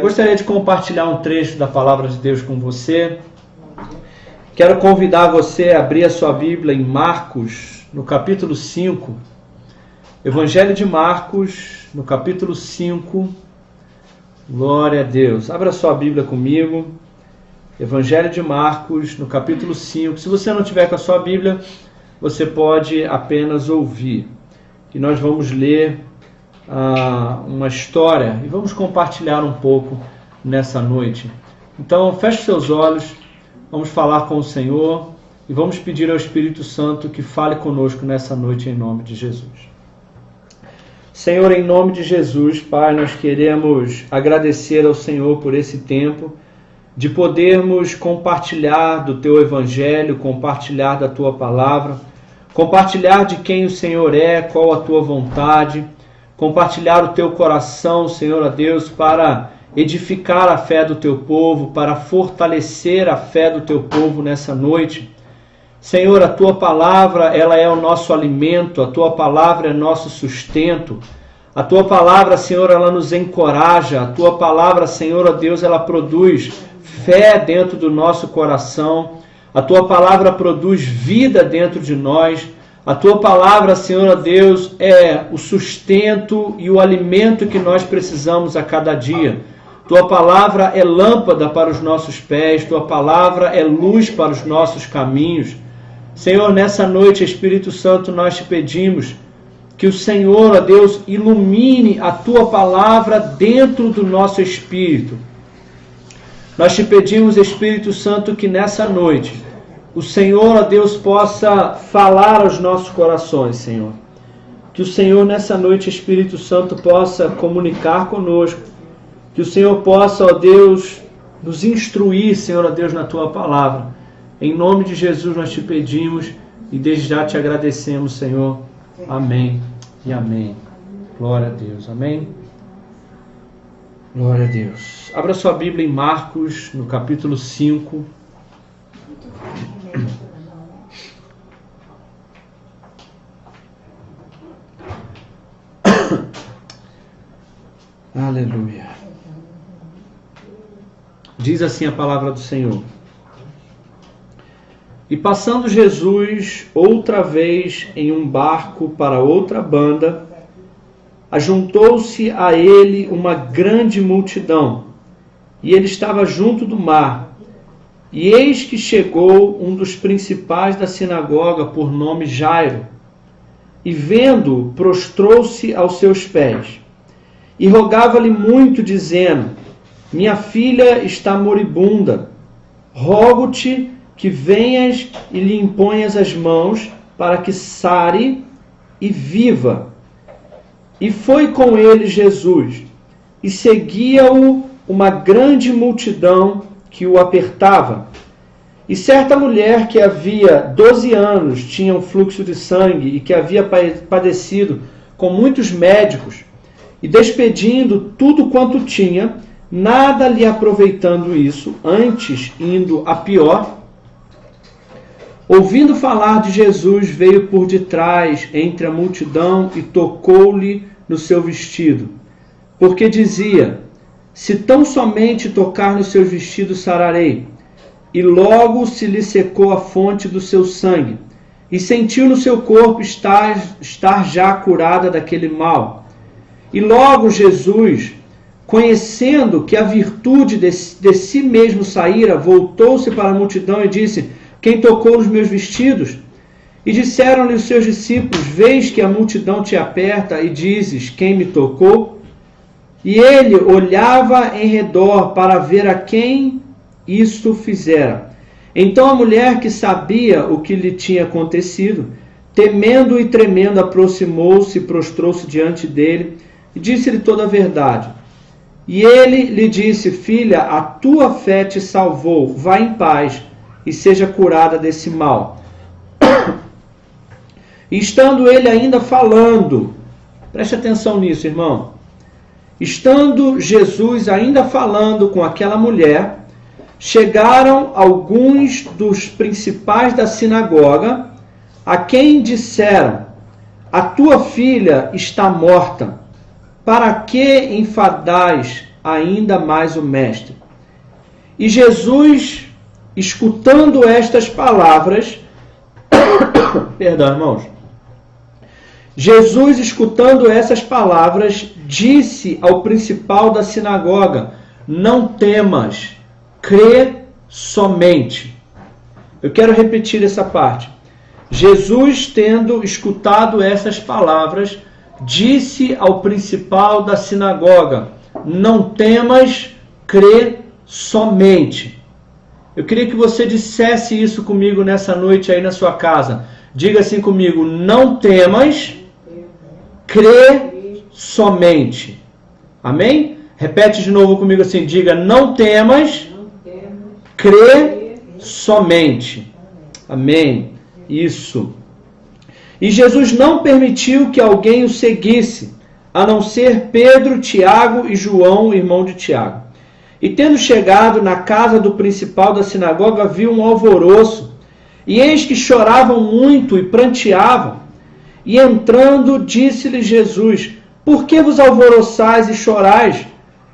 Gostaria de compartilhar um trecho da Palavra de Deus com você. Quero convidar você a abrir a sua Bíblia em Marcos, no capítulo 5. Evangelho de Marcos, no capítulo 5. Glória a Deus. Abra a sua Bíblia comigo. Evangelho de Marcos, no capítulo 5. Se você não tiver com a sua Bíblia, você pode apenas ouvir. E nós vamos ler uma história e vamos compartilhar um pouco nessa noite. Então, feche seus olhos, vamos falar com o Senhor e vamos pedir ao Espírito Santo que fale conosco nessa noite em nome de Jesus. Senhor, em nome de Jesus, Pai, nós queremos agradecer ao Senhor por esse tempo de podermos compartilhar do Teu Evangelho, compartilhar da Tua Palavra, compartilhar de quem o Senhor é, qual a Tua vontade, compartilhar o Teu coração, Senhor, a Deus, para edificar a fé do Teu povo, para fortalecer a fé do Teu povo nessa noite. Senhor, a Tua Palavra, ela é o nosso alimento, a Tua Palavra é nosso sustento. A Tua Palavra, Senhor, ela nos encoraja. A Tua Palavra, Senhor, a Deus, ela produz fé dentro do nosso coração. A Tua Palavra produz vida dentro de nós. A Tua Palavra, Senhor, a Deus, é o sustento e o alimento que nós precisamos a cada dia. Tua Palavra é lâmpada para os nossos pés. Tua Palavra é luz para os nossos caminhos. Senhor, nessa noite, Espírito Santo, nós te pedimos que o Senhor, ó Deus, ilumine a Tua Palavra dentro do nosso espírito. Nós te pedimos, Espírito Santo, que nessa noite o Senhor, ó Deus, possa falar aos nossos corações, Senhor. Que o Senhor, nessa noite, Espírito Santo, possa comunicar conosco. Que o Senhor possa, ó Deus, nos instruir, Senhor, ó Deus, na Tua Palavra. Em nome de Jesus nós te pedimos e desde já te agradecemos, Senhor. Amém e amém. Glória a Deus. Amém. Glória a Deus. Abra sua Bíblia em Marcos, no capítulo 5. Aleluia. Diz assim a palavra do Senhor. E passando Jesus outra vez em um barco para outra banda, ajuntou-se a ele uma grande multidão, e ele estava junto do mar. E eis que chegou um dos principais da sinagoga, por nome Jairo, e vendo-o, prostrou-se aos seus pés, e rogava-lhe muito, dizendo: Minha filha está moribunda, rogo-te que venhas e lhe imponhas as mãos, para que sare e viva. E foi com ele Jesus, e seguia-o uma grande multidão que o apertava. E certa mulher que havia 12 anos tinha um fluxo de sangue, e que havia padecido com muitos médicos, e despedindo tudo quanto tinha, nada lhe aproveitando isso, antes indo a pior, ouvindo falar de Jesus, veio por detrás entre a multidão e tocou-lhe no seu vestido, porque dizia: Se tão somente tocar nos seus vestidos, sararei. E logo se lhe secou a fonte do seu sangue, e sentiu no seu corpo estar já curada daquele mal. E logo Jesus, conhecendo que a virtude de si mesmo saíra, voltou-se para a multidão e disse: Quem tocou nos meus vestidos? E disseram-lhe os seus discípulos: Vês que a multidão te aperta e dizes: Quem me tocou? E ele olhava em redor para ver a quem isto fizera. Então a mulher, que sabia o que lhe tinha acontecido, temendo e tremendo, aproximou-se e prostrou-se diante dele e disse-lhe toda a verdade. E ele lhe disse: Filha, a tua fé te salvou, vá em paz e seja curada desse mal. E estando ele ainda falando, preste atenção nisso, irmão. Estando Jesus ainda falando com aquela mulher, chegaram alguns dos principais da sinagoga, a quem disseram: A tua filha está morta. Para que enfadais ainda mais o mestre. E Jesus, escutando estas palavras, perdão, irmãos. Jesus, escutando essas palavras, disse ao principal da sinagoga: não temas, crê somente. Eu quero repetir essa parte. Jesus, tendo escutado essas palavras, disse ao principal da sinagoga: não temas, crê somente. Eu queria que você dissesse isso comigo nessa noite aí na sua casa. Diga assim comigo: não temas, crê somente. Amém? Repete de novo comigo assim, diga: não temas, crê somente. Amém. Isso. E Jesus não permitiu que alguém o seguisse, a não ser Pedro, Tiago e João, irmão de Tiago. E tendo chegado na casa do principal da sinagoga, viu um alvoroço, e eis que choravam muito e pranteavam. E entrando, disse-lhe Jesus: por que vos alvoroçais e chorais?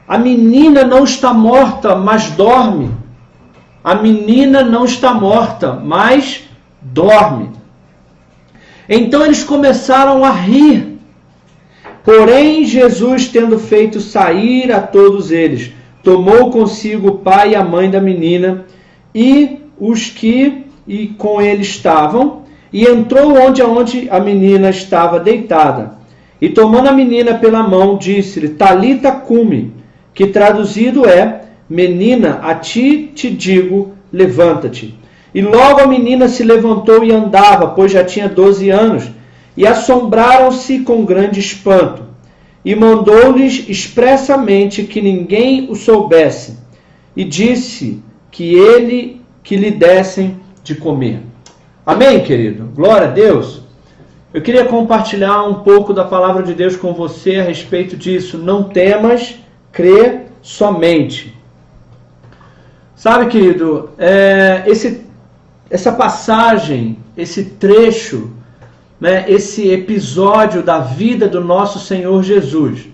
A menina não está morta, mas dorme. A menina não está morta, mas dorme. Então eles começaram a rir. Porém, Jesus, tendo feito sair a todos eles, tomou consigo o pai e a mãe da menina e os que com ele estavam, e entrou onde a menina estava deitada. E tomando a menina pela mão, disse-lhe: Talita cumi, que traduzido é: menina, a ti te digo, levanta-te. E logo a menina se levantou e andava, pois já tinha 12 anos, e assombraram-se com grande espanto. E mandou-lhes expressamente que ninguém o soubesse, e disse que lhe dessem de comer. Amém, querido? Glória a Deus. Eu queria compartilhar um pouco da palavra de Deus com você a respeito disso. Não temas, crê somente. Sabe, querido, essa passagem, esse trecho, esse episódio da vida do nosso Senhor Jesus,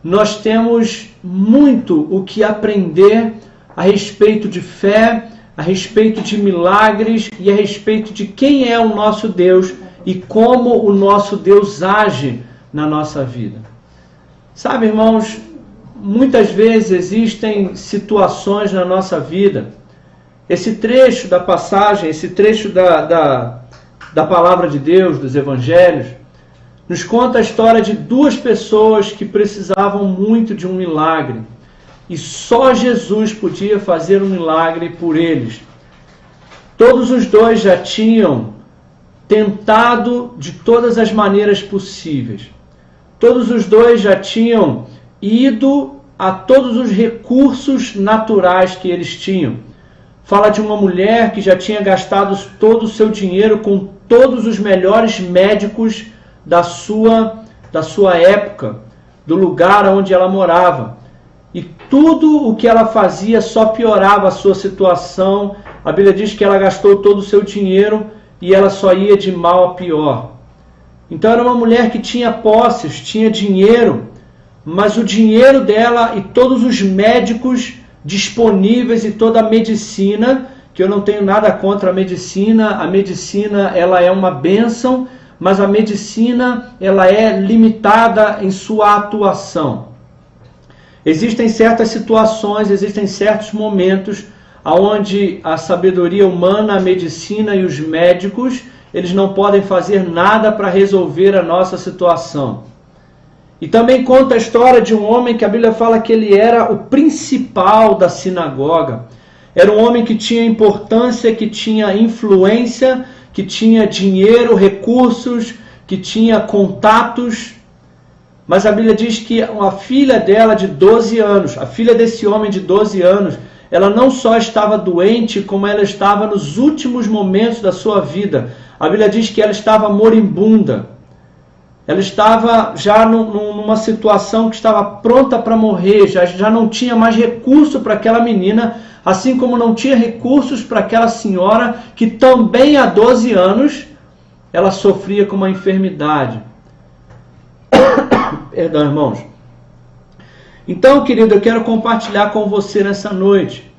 nós temos muito o que aprender a respeito de fé, a respeito de milagres e a respeito de quem é o nosso Deus e como o nosso Deus age na nossa vida. Sabe, irmãos, muitas vezes existem situações na nossa vida. Esse trecho da passagem, esse trecho da palavra de Deus, dos evangelhos, nos conta a história de duas pessoas que precisavam muito de um milagre. E só Jesus podia fazer um milagre por eles. Todos os dois já tinham tentado de todas as maneiras possíveis. Todos os dois já tinham ido a todos os recursos naturais que eles tinham. Fala de uma mulher que já tinha gastado todo o seu dinheiro com todos os melhores médicos da sua época, do lugar onde ela morava. E tudo o que ela fazia só piorava a sua situação. A Bíblia diz que ela gastou todo o seu dinheiro e ela só ia de mal a pior. Então era uma mulher que tinha posses, tinha dinheiro, mas o dinheiro dela e todos os médicos disponíveis e toda a medicina, que eu não tenho nada contra a medicina ela é uma bênção, mas a medicina ela é limitada em sua atuação. Existem certas situações, existem certos momentos onde a sabedoria humana, a medicina e os médicos, eles não podem fazer nada para resolver a nossa situação. E também conta a história de um homem que a Bíblia fala que ele era o principal da sinagoga. Era um homem que tinha importância, que tinha influência, que tinha dinheiro, recursos, que tinha contatos. Mas a Bíblia diz que a filha dela de 12 anos, a filha desse homem de 12 anos, ela não só estava doente, como ela estava nos últimos momentos da sua vida. A Bíblia diz que ela estava moribunda. Ela estava já numa situação que estava pronta para morrer, já não tinha mais recurso para aquela menina, assim como não tinha recursos para aquela senhora que também há 12 anos ela sofria com uma enfermidade. Perdão, irmãos. Então, querido, eu quero compartilhar com você nessa noite.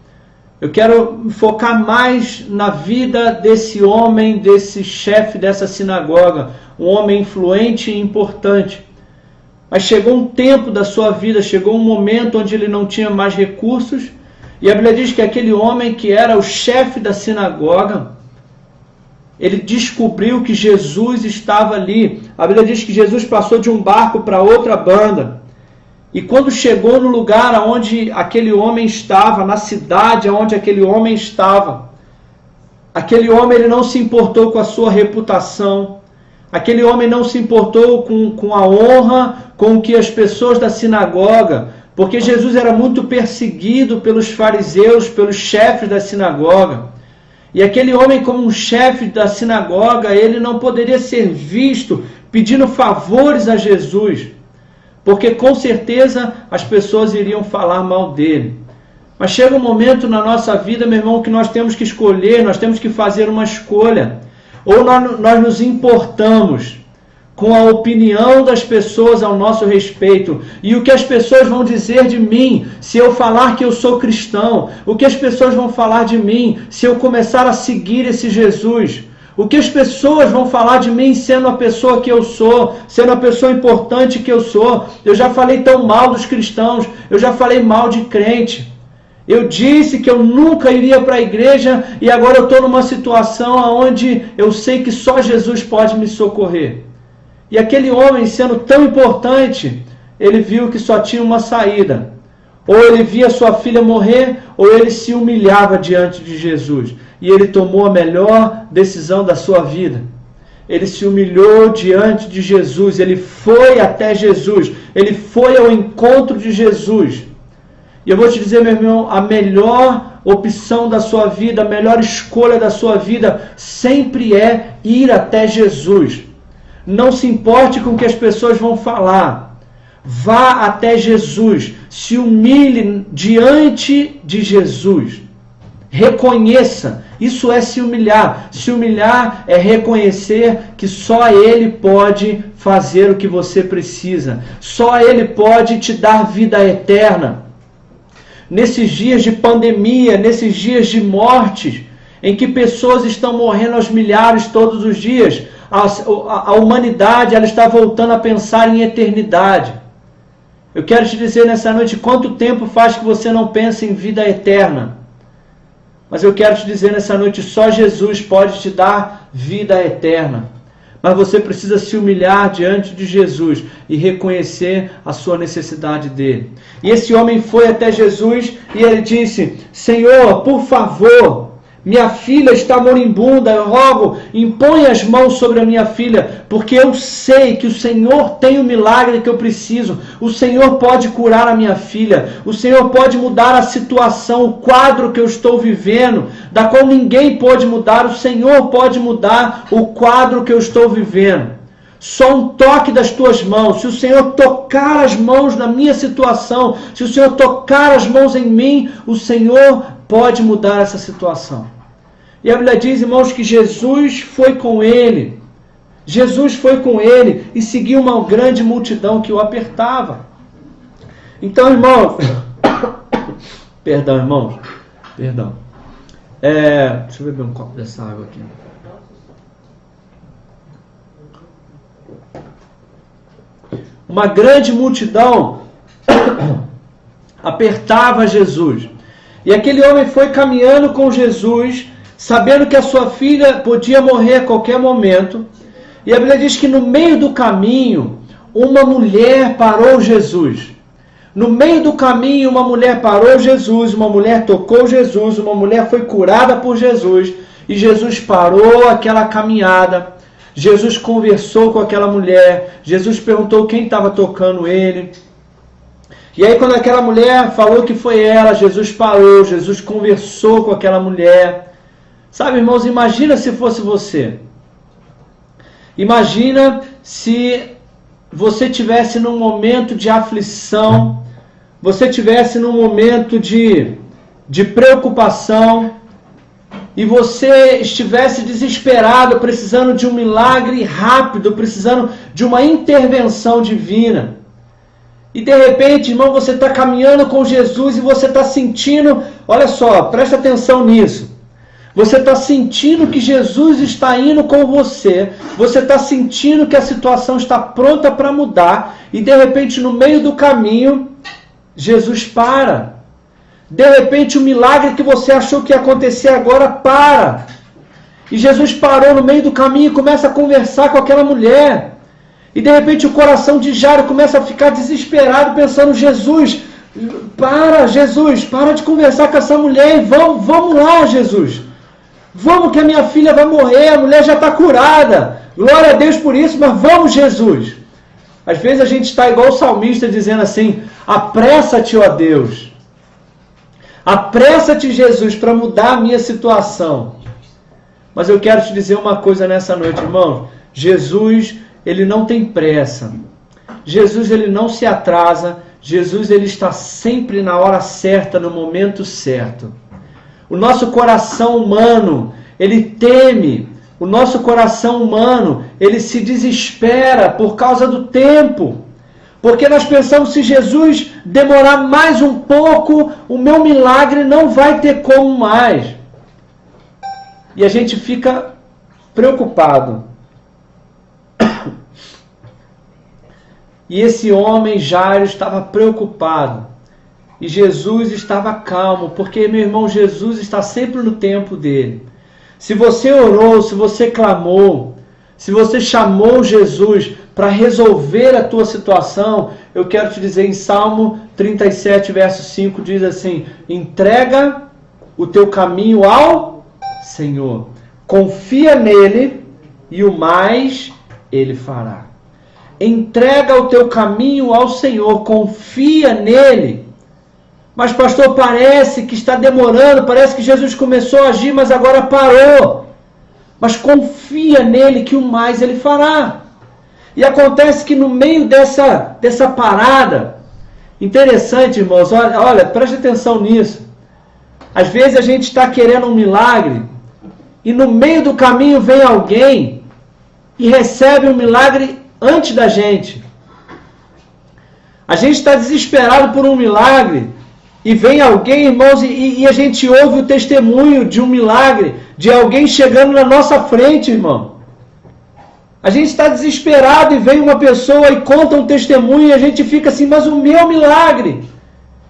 Eu quero focar mais na vida desse homem, desse chefe dessa sinagoga, um homem influente e importante. Mas chegou um tempo da sua vida, chegou um momento onde ele não tinha mais recursos, e a Bíblia diz que aquele homem que era o chefe da sinagoga, ele descobriu que Jesus estava ali. A Bíblia diz que Jesus passou de um barco para outra banda. E quando chegou no lugar onde aquele homem estava, na cidade onde aquele homem estava, aquele homem ele não se importou com a sua reputação, aquele homem não se importou com a honra, com o que as pessoas da sinagoga, porque Jesus era muito perseguido pelos fariseus, pelos chefes da sinagoga. E aquele homem, como um chefe da sinagoga, ele não poderia ser visto pedindo favores a Jesus, porque com certeza as pessoas iriam falar mal dele. Mas chega um momento na nossa vida, meu irmão, que nós temos que escolher, nós temos que fazer uma escolha. Ou nós nos importamos com a opinião das pessoas ao nosso respeito, e o que as pessoas vão dizer de mim se eu falar que eu sou cristão, o que as pessoas vão falar de mim se eu começar a seguir esse Jesus, o que as pessoas vão falar de mim sendo a pessoa que eu sou, sendo a pessoa importante que eu sou. Eu já falei tão mal dos cristãos, eu já falei mal de crente. Eu disse que eu nunca iria para a igreja e agora eu estou numa situação onde eu sei que só Jesus pode me socorrer. E aquele homem, sendo tão importante, ele viu que só tinha uma saída. Ou ele via sua filha morrer, ou ele se humilhava diante de Jesus. E ele tomou a melhor decisão da sua vida. Ele se humilhou diante de Jesus, ele foi até Jesus, ele foi ao encontro de Jesus. E eu vou te dizer, meu irmão, a melhor opção da sua vida, a melhor escolha da sua vida sempre é ir até Jesus. Não se importe com o que as pessoas vão falar. Vá até Jesus, se humilhe diante de Jesus. Reconheça, isso é se humilhar. Se humilhar é reconhecer que só Ele pode fazer o que você precisa. Só Ele pode te dar vida eterna. Nesses dias de pandemia, nesses dias de morte, em que pessoas estão morrendo aos milhares todos os dias, a humanidade ela está voltando a pensar em eternidade. Eu quero te dizer nessa noite, quanto tempo faz que você não pensa em vida eterna? Mas eu quero te dizer nessa noite, só Jesus pode te dar vida eterna. Mas você precisa se humilhar diante de Jesus e reconhecer a sua necessidade dele. E esse homem foi até Jesus e ele disse: Senhor, por favor, minha filha está moribunda, eu rogo, impõe as mãos sobre a minha filha, porque eu sei que o Senhor tem o milagre que eu preciso. O Senhor pode curar a minha filha, o Senhor pode mudar a situação, o quadro que eu estou vivendo, da qual ninguém pode mudar. O Senhor pode mudar o quadro que eu estou vivendo. Só um toque das tuas mãos, se o Senhor tocar as mãos na minha situação, se o Senhor tocar as mãos em mim, o Senhor pode mudar essa situação. E a Bíblia diz, irmãos, que Jesus foi com ele. Jesus foi com ele e seguiu uma grande multidão que o apertava. Então, irmãos, perdão, irmãos, perdão. Deixa eu beber um copo dessa água aqui. Uma grande multidão apertava Jesus. E aquele homem foi caminhando com Jesus, sabendo que a sua filha podia morrer a qualquer momento. E a Bíblia diz que no meio do caminho, uma mulher parou Jesus. No meio do caminho, uma mulher parou Jesus, uma mulher tocou Jesus, uma mulher foi curada por Jesus. E Jesus parou aquela caminhada. Jesus conversou com aquela mulher. Jesus perguntou quem estava tocando ele. E aí quando aquela mulher falou que foi ela, Jesus parou, Jesus conversou com aquela mulher. Sabe, irmãos, imagina se fosse você. Imagina se você tivesse num momento de aflição, você tivesse num momento de preocupação, e você estivesse desesperado, precisando de um milagre rápido, precisando de uma intervenção divina. E de repente, irmão, você está caminhando com Jesus e você está sentindo, olha só, presta atenção nisso. Você está sentindo que Jesus está indo com você. Você está sentindo que a situação está pronta para mudar. E de repente, no meio do caminho, Jesus para. De repente, o milagre que você achou que ia acontecer agora para. E Jesus parou no meio do caminho e começa a conversar com aquela mulher. E de repente o coração de Jairo começa a ficar desesperado, pensando, Jesus, para de conversar com essa mulher e vamos lá, Jesus. Vamos que a minha filha vai morrer, a mulher já está curada. Glória a Deus por isso, mas vamos, Jesus. Às vezes a gente está igual o salmista dizendo assim, apressa-te, ó Deus. Apressa-te, Jesus, para mudar a minha situação. Mas eu quero te dizer uma coisa nessa noite, irmão. Jesus, ele não tem pressa. Jesus, ele não se atrasa. Jesus, ele está sempre na hora certa, no momento certo. O nosso coração humano, ele teme. O nosso coração humano, ele se desespera por causa do tempo. Porque nós pensamos, se Jesus demorar mais um pouco, o meu milagre não vai ter como mais. E a gente fica preocupado. E esse homem, Jairo, estava preocupado. E Jesus estava calmo, porque, meu irmão, Jesus está sempre no tempo dele. Se você orou, se você clamou, se você chamou Jesus para resolver a tua situação, eu quero te dizer, em Salmo 37, verso 5, diz assim, entrega o teu caminho ao Senhor, confia nele e o mais ele fará. Entrega o teu caminho ao Senhor, confia nele. Mas pastor, parece que está demorando, parece que Jesus começou a agir, mas agora parou. Mas confia nele que o mais ele fará. E acontece que no meio dessa parada, interessante, irmãos, olha, preste atenção nisso. Às vezes a gente está querendo um milagre, e no meio do caminho vem alguém e recebe um milagre antes da gente. A gente está desesperado por um milagre, e vem alguém, irmãos, e a gente ouve o testemunho de um milagre, de alguém chegando na nossa frente, irmão. A gente está desesperado e vem uma pessoa e conta um testemunho e a gente fica assim, mas o meu milagre?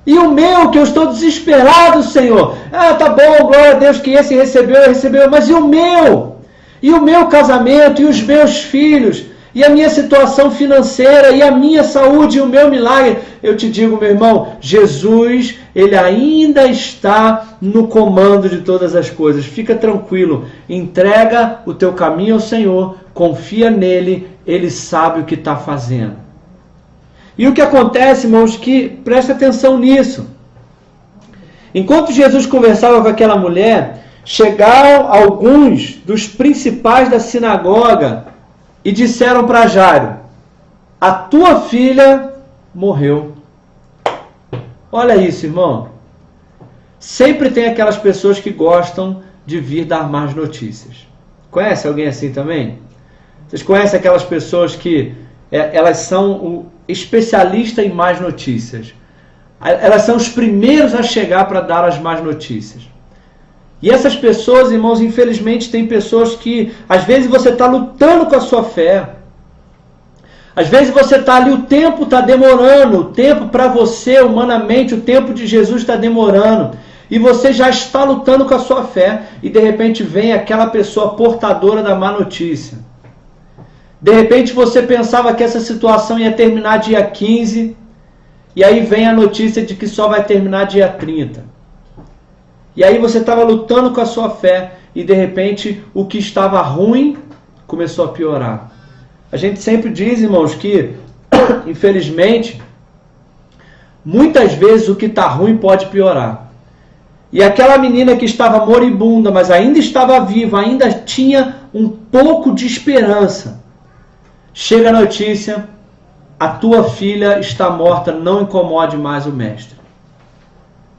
E o meu, que eu estou desesperado, Senhor? Ah, tá bom, glória a Deus que esse recebeu, mas e o meu? E o meu casamento, e os meus filhos, e a minha situação financeira, e a minha saúde, e o meu milagre? Eu te digo, meu irmão, Jesus, ele ainda está no comando de todas as coisas. Fica tranquilo, entrega o teu caminho ao Senhor, confia nele, ele sabe o que está fazendo. E o que acontece, irmãos, que presta atenção nisso. Enquanto Jesus conversava com aquela mulher, chegaram alguns dos principais da sinagoga e disseram para Jairo, a tua filha morreu. Olha isso, irmão. Sempre tem aquelas pessoas que gostam de vir dar más notícias. Conhece alguém assim também? Vocês conhecem aquelas pessoas que elas são especialistas em más notícias? Elas são os primeiros a chegar para dar as más notícias. E essas pessoas, irmãos, infelizmente tem pessoas que, às vezes você está lutando com a sua fé. Às vezes você está ali, o tempo está demorando, o tempo para você, humanamente, o tempo de Jesus está demorando. E você já está lutando com a sua fé. E de repente vem aquela pessoa portadora da má notícia. De repente você pensava que essa situação ia terminar dia 15. E aí vem a notícia de que só vai terminar dia 30. E aí você estava lutando com a sua fé. E de repente o que estava ruim começou a piorar. A gente sempre diz, irmãos, que infelizmente muitas vezes o que está ruim pode piorar. E aquela menina que estava moribunda, mas ainda estava viva, ainda tinha um pouco de esperança. Chega a notícia, a tua filha está morta, não incomode mais o mestre.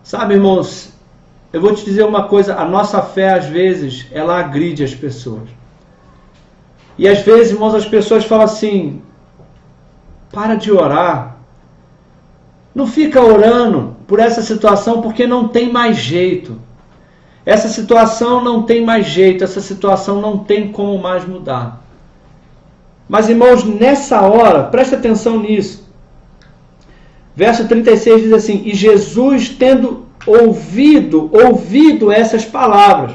Sabe, irmãos, eu vou te dizer uma coisa, a nossa fé às vezes, ela agride as pessoas. E às vezes, irmãos, as pessoas falam assim, para de orar, Não fica orando por essa situação porque não tem mais jeito. Essa situação não tem mais jeito, essa situação não tem como mais mudar. Mas, irmãos, nessa hora, presta atenção nisso. Verso 36 diz assim: e Jesus, tendo ouvido essas palavras,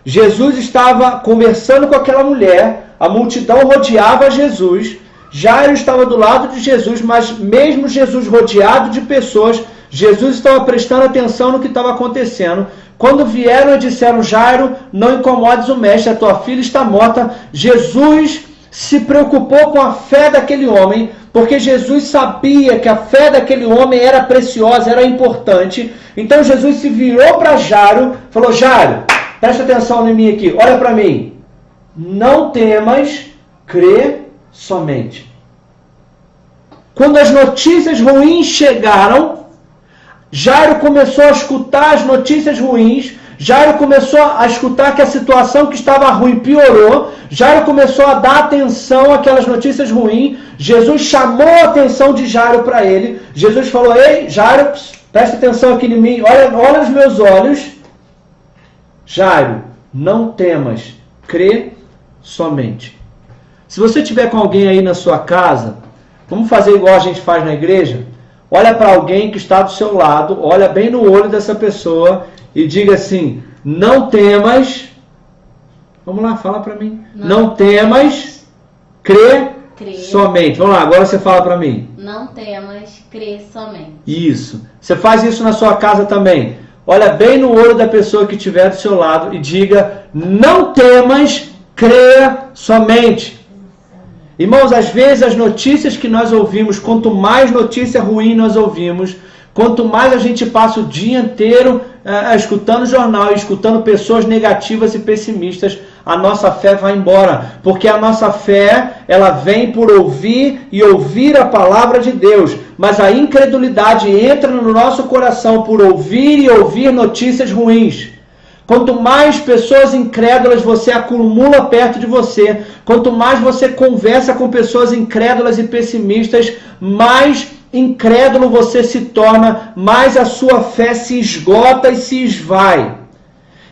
Jesus estava conversando com aquela mulher, a multidão rodeava Jesus, Jairo estava do lado de Jesus, mas mesmo Jesus rodeado de pessoas, Jesus estava prestando atenção no que estava acontecendo. Quando vieram e disseram: Jairo, não incomodes o mestre, a tua filha está morta, Jesus se preocupou com a fé daquele homem, porque Jesus sabia que a fé daquele homem era preciosa, era importante. Então Jesus se virou para Jairo, falou: Jairo, presta atenção em mim aqui, olha para mim. Não temas, crê somente. Quando as notícias ruins chegaram, Jairo começou a escutar as notícias ruins, Jairo começou a escutar que a situação que estava ruim piorou, Jairo começou a dar atenção àquelas notícias ruins, Jesus chamou a atenção de Jairo para ele, Jesus falou: ei, Jairo, presta atenção aqui em mim, olha nos meus olhos. Jairo, não temas, crê somente. Se você tiver com alguém aí na sua casa, vamos fazer igual a gente faz na igreja? Olha para alguém que está do seu lado, olha bem no olho dessa pessoa e diga assim: não temas. Vamos lá, fala para mim. Não temas, crê somente. Vamos lá, agora você fala para mim. Não temas, crê somente. Isso. Você faz isso na sua casa também. Olha bem no olho da pessoa que estiver do seu lado e diga: não temas, creia somente. Irmãos, às vezes as notícias que nós ouvimos, quanto mais notícia ruim nós ouvimos, quanto mais a gente passa o dia inteiro escutando jornal e escutando pessoas negativas e pessimistas, a nossa fé vai embora. Porque a nossa fé, ela vem por ouvir e ouvir a palavra de Deus. Mas a incredulidade entra no nosso coração por ouvir e ouvir notícias ruins. Quanto mais pessoas incrédulas você acumula perto de você, quanto mais você conversa com pessoas incrédulas e pessimistas, mais incrédulo você se torna, mais a sua fé se esgota e se esvai.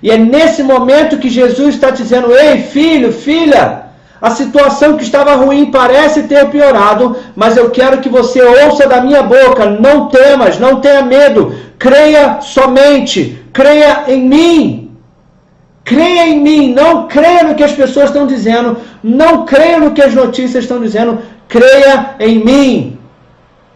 E é nesse momento que Jesus está dizendo: ei, filho, filha, a situação que estava ruim parece ter piorado, mas eu quero que você ouça da minha boca: não temas, não tenha medo, creia somente, creia em mim. Creia em mim, não creia no que as pessoas estão dizendo, não creia no que as notícias estão dizendo, creia em mim.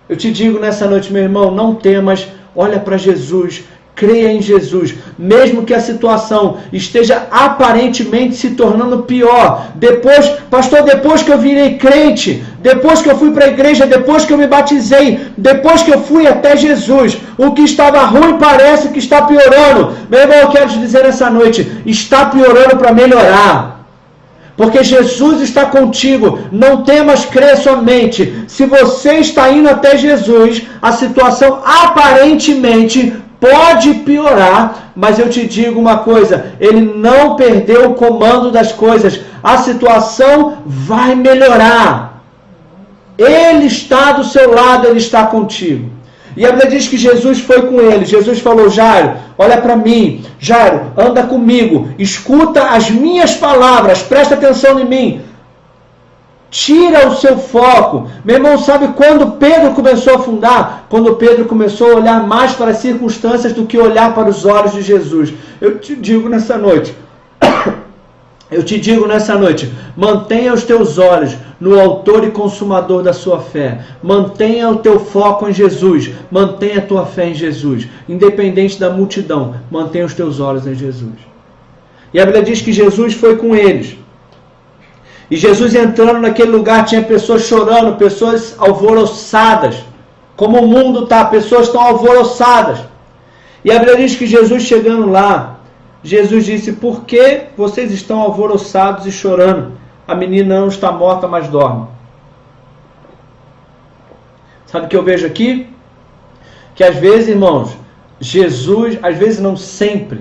Eu te digo nessa noite, meu irmão, não temas, olha para Jesus, creia em Jesus, mesmo que a situação esteja aparentemente se tornando pior. Depois, pastor, depois que eu virei crente, depois que eu fui para a igreja, depois que eu me batizei, depois que eu fui até Jesus, o que estava ruim parece que está piorando. Meu irmão, eu quero te dizer essa noite, está piorando para melhorar. Porque Jesus está contigo, não temas, crê somente. Se você está indo até Jesus, a situação aparentemente pode piorar, mas eu te digo uma coisa, ele não perdeu o comando das coisas, a situação vai melhorar. Ele está do seu lado, ele está contigo. E a Bíblia diz que Jesus foi com ele. Jesus falou: Jairo, olha para mim. Jairo, anda comigo. Escuta as minhas palavras. Presta atenção em mim. Tira o seu foco. Meu irmão, sabe quando Pedro começou a afundar? Quando Pedro começou a olhar mais para as circunstâncias do que olhar para os olhos de Jesus. Eu te digo nessa noite. Mantenha os teus olhos no autor e consumador da sua fé. Mantenha o teu foco em Jesus. Mantenha a tua fé em Jesus. Independente da multidão, mantenha os teus olhos em Jesus. E a Bíblia diz que Jesus foi com eles. E Jesus entrando naquele lugar, tinha pessoas chorando, pessoas alvoroçadas. Como o mundo está, pessoas estão alvoroçadas. E a Bíblia diz que Jesus chegando lá, Jesus disse: por que vocês estão alvoroçados e chorando? A menina não está morta, mas dorme. Sabe o que eu vejo aqui? Que às vezes, irmãos, Jesus, às vezes não sempre,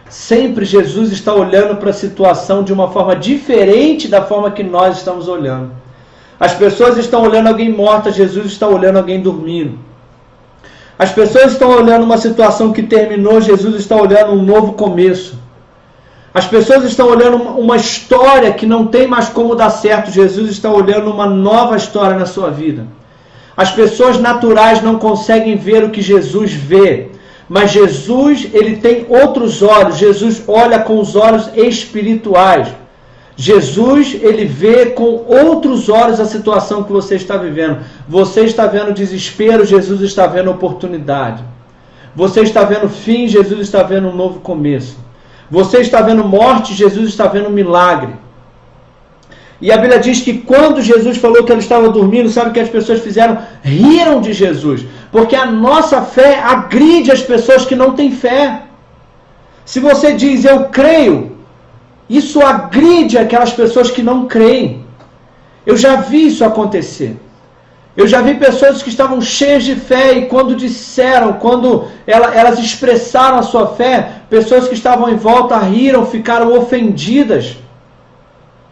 sempre Jesus está olhando para a situação de uma forma diferente da forma que nós estamos olhando. As pessoas estão olhando alguém morta, Jesus está olhando alguém dormindo. As pessoas estão olhando uma situação que terminou, Jesus está olhando um novo começo. As pessoas estão olhando uma história que não tem mais como dar certo. Jesus está olhando uma nova história na sua vida. As pessoas naturais não conseguem ver o que Jesus vê. Mas Jesus, ele tem outros olhos. Jesus olha com os olhos espirituais. Jesus, ele vê com outros olhos a situação que você está vivendo. Você está vendo desespero, Jesus está vendo oportunidade. Você está vendo fim, Jesus está vendo um novo começo. Você está vendo morte, Jesus está vendo milagre. E a Bíblia diz que quando Jesus falou que ele estava dormindo, sabe o que as pessoas fizeram? Riram de Jesus. Porque a nossa fé agride as pessoas que não têm fé. Se você diz, eu creio, isso agride aquelas pessoas que não creem. Eu já vi isso acontecer. Eu já vi pessoas que estavam cheias de fé e quando disseram, quando elas expressaram a sua fé, pessoas que estavam em volta riram, ficaram ofendidas.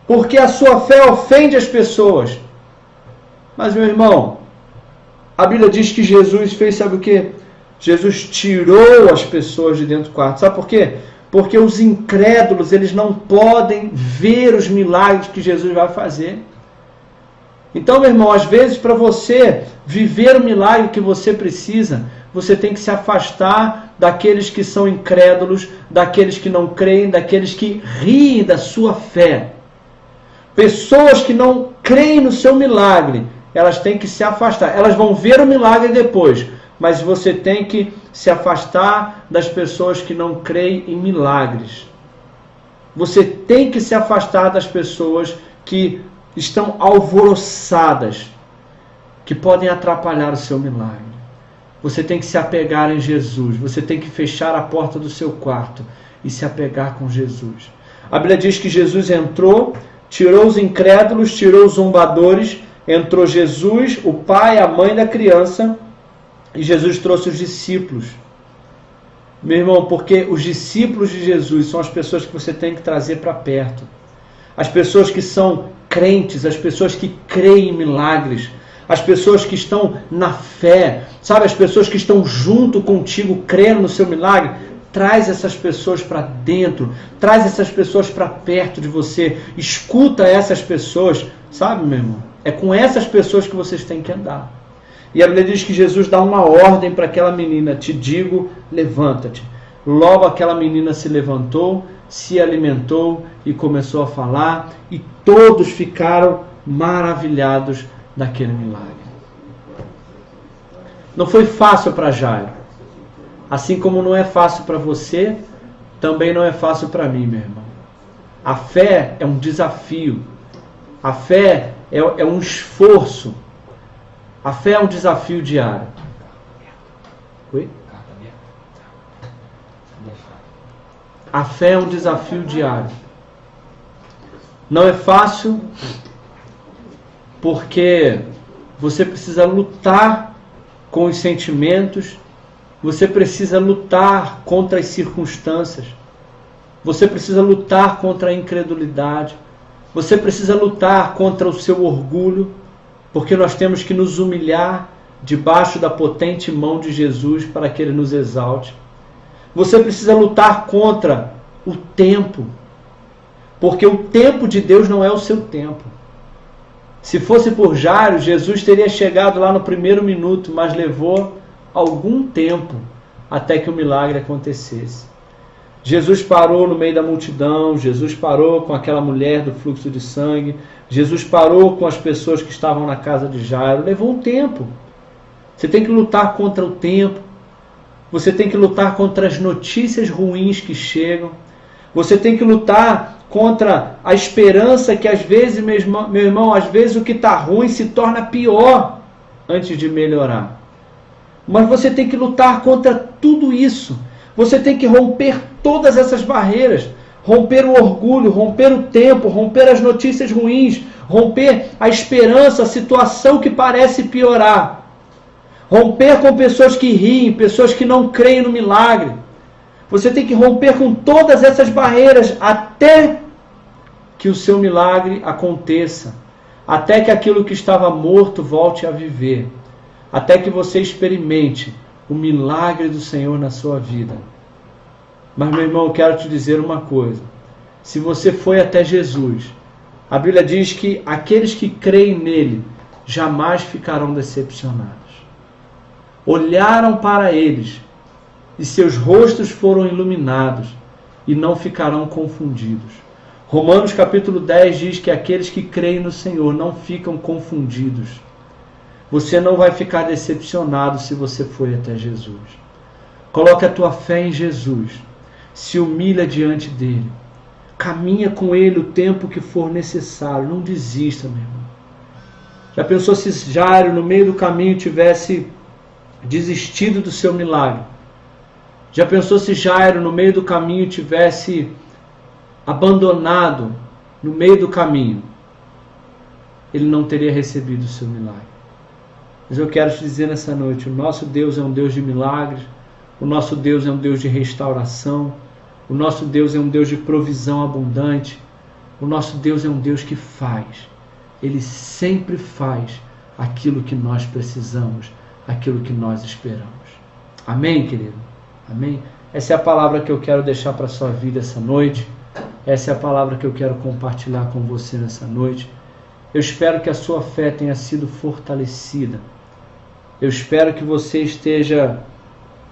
Porque a sua fé ofende as pessoas. Mas, meu irmão, a Bíblia diz que Jesus fez, sabe o quê? Jesus tirou as pessoas de dentro do quarto. Sabe por quê? Porque os incrédulos, eles não podem ver os milagres que Jesus vai fazer. Então, meu irmão, às vezes para você viver o milagre que você precisa, você tem que se afastar daqueles que são incrédulos, daqueles que não creem, daqueles que riem da sua fé. Pessoas que não creem no seu milagre, elas têm que se afastar. Elas vão ver o milagre depois, mas você tem que se afastar das pessoas que não creem em milagres. Você tem que se afastar das pessoas que estão alvoroçadas, que podem atrapalhar o seu milagre. Você tem que se apegar em Jesus. Você tem que fechar a porta do seu quarto e se apegar com Jesus. A Bíblia diz que Jesus entrou, tirou os incrédulos, tirou os zombadores, entrou Jesus, o pai, a mãe da criança, e Jesus trouxe os discípulos. Meu irmão, porque os discípulos de Jesus são as pessoas que você tem que trazer para perto. As pessoas que são crentes, as pessoas que creem em milagres, as pessoas que estão na fé, sabe, as pessoas que estão junto contigo, crendo no seu milagre. Traz essas pessoas para dentro, traz essas pessoas para perto de você, escuta essas pessoas, sabe, meu irmão? É com essas pessoas que vocês têm que andar. E a Bíblia diz que Jesus dá uma ordem para aquela menina, te digo, levanta-te. Logo aquela menina se levantou, se alimentou e começou a falar, e todos ficaram maravilhados daquele milagre. Não foi fácil para Jairo. Assim como não é fácil para você, também não é fácil para mim, meu irmão. A fé é um desafio. A fé é um esforço. A fé é um desafio diário. Oi? A fé é um desafio diário. Não é fácil porque você precisa lutar com os sentimentos, você precisa lutar contra as circunstâncias, você precisa lutar contra a incredulidade, você precisa lutar contra o seu orgulho, porque nós temos que nos humilhar debaixo da potente mão de Jesus para que Ele nos exalte. Você precisa lutar contra o tempo, porque o tempo de Deus não é o seu tempo. Se fosse por Jairo, Jesus teria chegado lá no primeiro minuto, mas levou algum tempo até que o milagre acontecesse. Jesus parou no meio da multidão, Jesus parou com aquela mulher do fluxo de sangue, Jesus parou com as pessoas que estavam na casa de Jairo, levou um tempo. Você tem que lutar contra o tempo, você tem que lutar contra as notícias ruins que chegam, você tem que lutar contra a esperança que às vezes, meu irmão, às vezes o que está ruim se torna pior antes de melhorar. Mas você tem que lutar contra tudo isso. Você tem que romper todas essas barreiras. Romper o orgulho, romper o tempo, romper as notícias ruins, romper a esperança, a situação que parece piorar. Romper com pessoas que riem, pessoas que não creem no milagre. Você tem que romper com todas essas barreiras até que o seu milagre aconteça. Até que aquilo que estava morto volte a viver. Até que você experimente o milagre do Senhor na sua vida. Mas, meu irmão, eu quero te dizer uma coisa. Se você foi até Jesus, a Bíblia diz que aqueles que creem nele jamais ficarão decepcionados. Olharam para eles e seus rostos foram iluminados e não ficarão confundidos. Romanos capítulo 10 diz que aqueles que creem no Senhor não ficam confundidos. Você não vai ficar decepcionado se você foi até Jesus. Coloque a tua fé em Jesus. Se humilha diante dele. Caminha com ele o tempo que for necessário. Não desista, meu irmão. Já pensou se Jairo no meio do caminho tivesse desistido do seu milagre? Já pensou se Jairo no meio do caminho tivesse abandonado no meio do caminho? Ele não teria recebido o seu milagre. Mas eu quero te dizer nessa noite, o nosso Deus é um Deus de milagres, o nosso Deus é um Deus de restauração, o nosso Deus é um Deus de provisão abundante, o nosso Deus é um Deus que faz. Ele sempre faz aquilo que nós precisamos, aquilo que nós esperamos. Amém, querido? Amém? Essa é a palavra que eu quero deixar para a sua vida essa noite. Essa é a palavra que eu quero compartilhar com você nessa noite. Eu espero que a sua fé tenha sido fortalecida. Eu espero que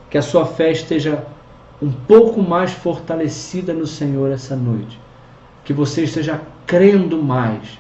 que a sua fé esteja um pouco mais fortalecida no Senhor essa noite. Que você esteja crendo mais